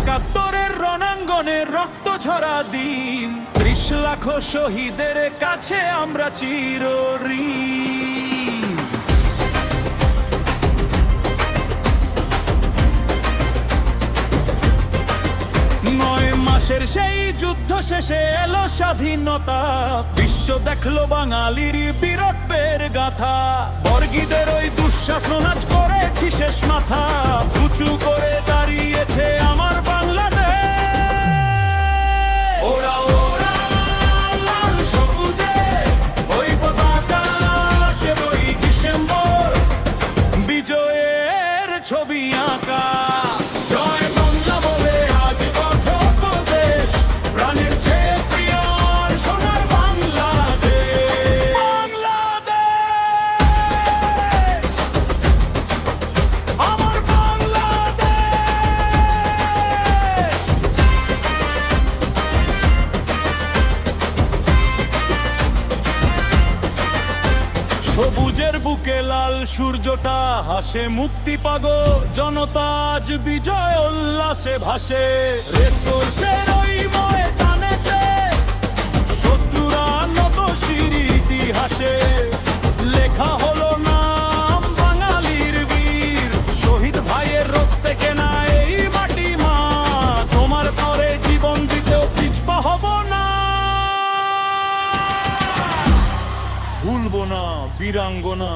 একাত্তরের রণাঙ্গনে রক্ত ঝরা দিন, ৩০ লাখ শহীদের কাছে আমরা চিরঋণী। ৯ মাসের সেই যুদ্ধ শেষে এলো স্বাধীনতা, বিশ্ব দেখলো বাঙালির বীরত্বের গাথা। বর্গীদের ওই দুঃশাসন আজ করেছি শেষ মাথা, উঁচু করে দাঁড়িয়েছে আমার বাংলাদেশ। ওরা ওরা লাল সবুজে ওই পতাকা, সে ওই ডিসেম্বর বিজয়ের ছবি আঁকা। জয় বাংলা বলে আজ পথ উপদেশ, প্রাণের চেয়ে প্রিয় সোনার বাংলাদেশ। বাংলাদেশ আমার বাংলাদেশ। সবুজের বুকে লাল সূর্যটা হাসে, মুক্তি পাগো জনতা আজ বিজয় উল্লাসে ভাসে। রেসকোর্সের ওই ময়দানেতে শত্রুরা নত শির ইতিহাসে, লেখা হলো নাম বাঙালির বীর, শহীদ ভাইয়ের রক্তে কেনা এই মাটি মা। তোমার তরে জীবন দিতেও পিছপা হব না, ভুলবো না বীরাঙ্গনা,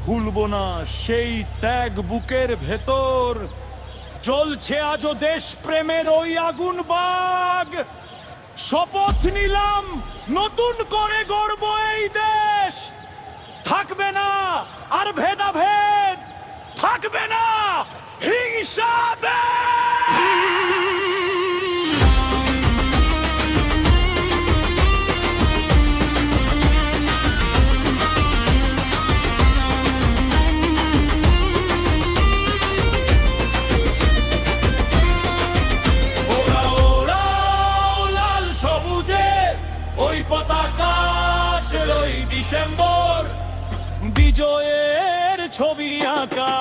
ভুলবো না সেই ত্যাগ বুকের ভেতর। জ্বলছে আজও দেশ প্রেমের ওই আগুন বাগ, শপথ নিলাম নতুন করে গড়ব এই দেশ। থাকবে না আর ভেদাভেদ, থাকবে না হিংসা দেশ। ওরা ওরা লাল সবুজে ওই পতাকা, সে ওই ডিসেম্বর বিজয়ের ছবি আঁকা।